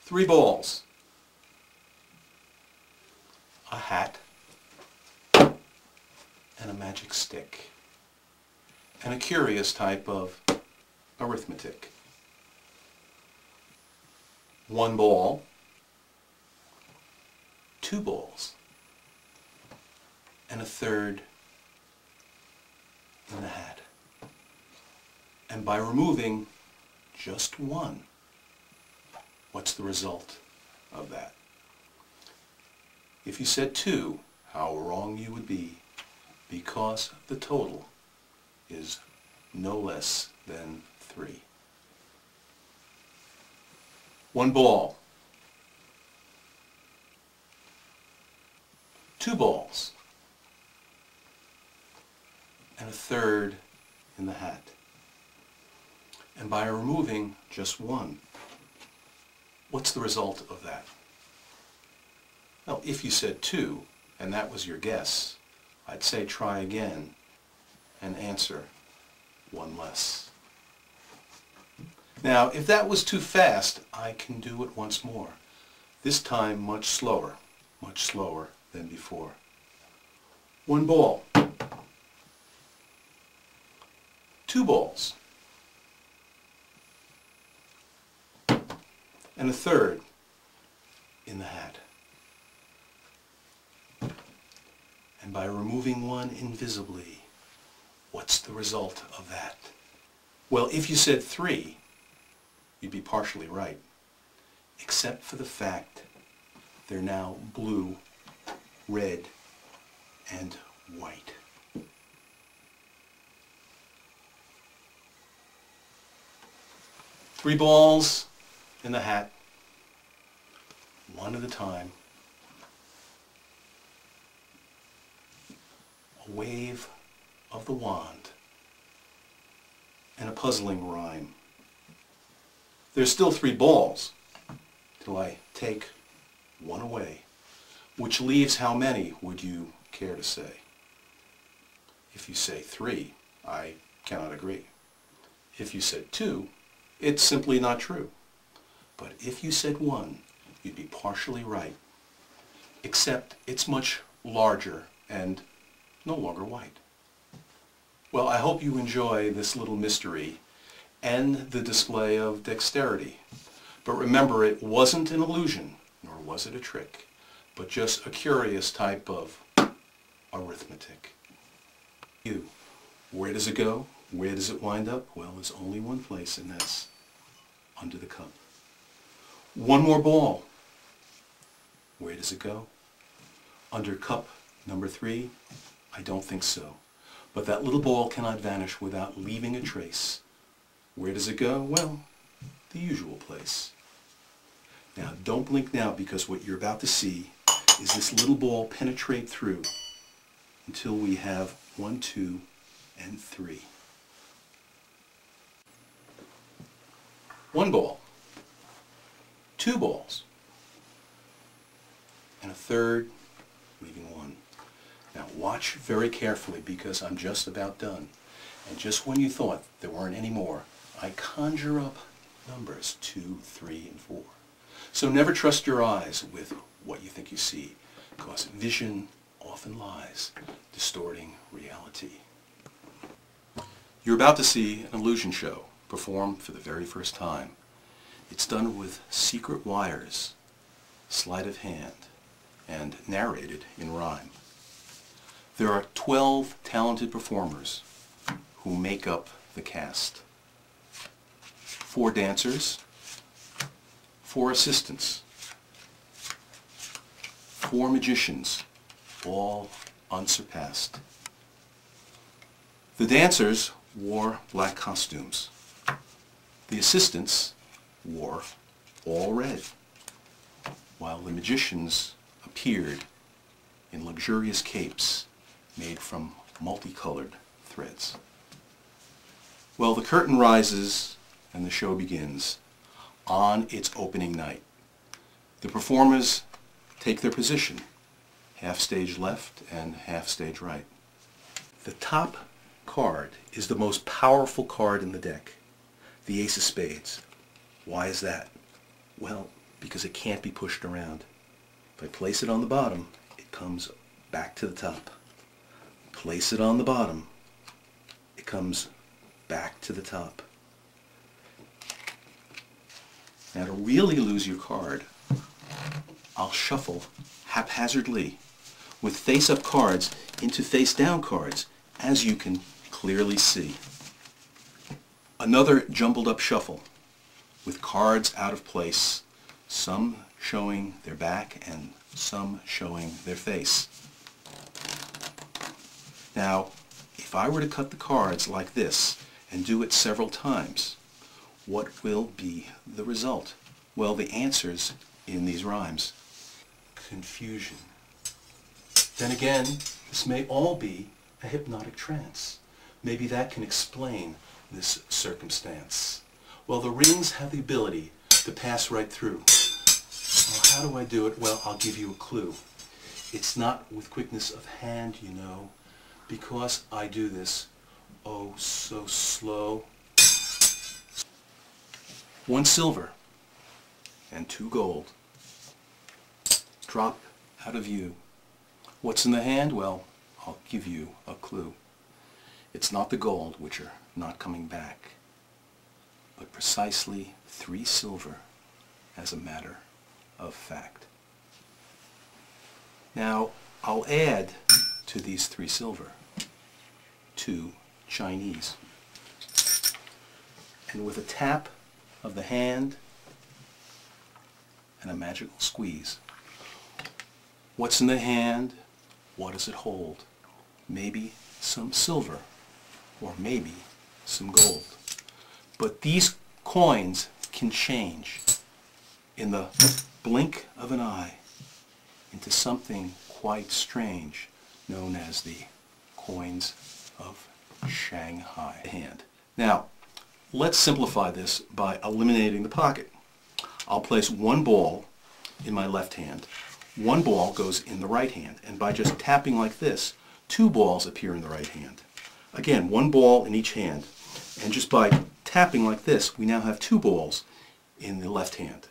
Three balls, a hat, and a magic stick, and a curious type of arithmetic. One ball, two balls, and a third in the hat. And by removing just one, what's the result of that? If you said two, how wrong you would be, because the total is no less than 3. One ball, two balls, and a third in the hat. And by removing just one, what's the result of that? Well, if you said 2, and that was your guess, I'd say try again and answer one less. Now, if that was too fast, I can do it once more. This time much slower than before. One ball, two balls, and a third in the hat. And by removing one invisibly, what's the result of that? Well, if you said 3, you'd be partially right, except for the fact they're now blue, red, and white. Three balls in the hat, one at a time. A wave of the wand, and a puzzling rhyme. There's still 3 balls till I take one away, which leaves how many would you care to say? If you say 3, I cannot agree. If you said 2, it's simply not true. But if you said 1, you'd be partially right, except it's much larger and no longer white. Well, I hope you enjoy this little mystery and the display of dexterity. But remember, it wasn't an illusion, nor was it a trick, but just a curious type of arithmetic. Where does it go? Where does it wind up? Well, there's only one place, and that's under the cup. One more ball. Where does it go? Under cup number 3? I don't think so. But that little ball cannot vanish without leaving a trace. Where does it go? Well, the usual place. Now, don't blink now, because what you're about to see is this little ball penetrate through until we have 1, 2, and 3. One ball, two balls, and a third, leaving one. Now watch very carefully, because I'm just about done. And just when you thought there weren't any more, I conjure up numbers 2, 3, and 4. So never trust your eyes with what you think you see, because vision often lies, distorting reality. You're about to see an illusion show performed for the very first time. It's done with secret wires, sleight of hand, and narrated in rhyme. There are 12 talented performers who make up the cast. 4 dancers, 4 assistants, 4 magicians, all unsurpassed. The dancers wore black costumes. The assistants wore all red, while the magicians appeared in luxurious capes made from multicolored threads. Well, the curtain rises and the show begins on its opening night. The performers take their position, half stage left and half stage right. The top card is the most powerful card in the deck, the Ace of Spades. Why is that? Well, because it can't be pushed around. If I place it on the bottom, it comes back to the top. Place it on the bottom, it comes back to the top. Now to really lose your card, I'll shuffle haphazardly with face-up cards into face-down cards, as you can clearly see. Another jumbled up shuffle with cards out of place, some showing their back and some showing their face. Now, if I were to cut the cards like this and do it several times, what will be the result? Well, the answer's in these rhymes. Confusion. Then again, this may all be a hypnotic trance. Maybe that can explain this circumstance. Well, the rings have the ability to pass right through. Well, how do I do it? Well, I'll give you a clue. It's not with quickness of hand, you know, because I do this oh so slow. 1 silver and 2 gold. Drop out of view. What's in the hand? Well, I'll give you a clue. It's not the gold, which are not coming back, but precisely 3 silver, as a matter of fact. Now, I'll add to these 3 silver 2 Chinese. And with a tap of the hand and a magical squeeze, what's in the hand? What does it hold? Maybe some silver, or maybe some gold. But these coins can change in the blink of an eye into something quite strange, known as the coins of Shanghai hand. Now, let's simplify this by eliminating the pocket. I'll place 1 ball in my left hand. 1 ball goes in the right hand, and by just tapping like this, 2 balls appear in the right hand. Again, 1 ball in each hand, and just by tapping like this, we now have 2 balls in the left hand.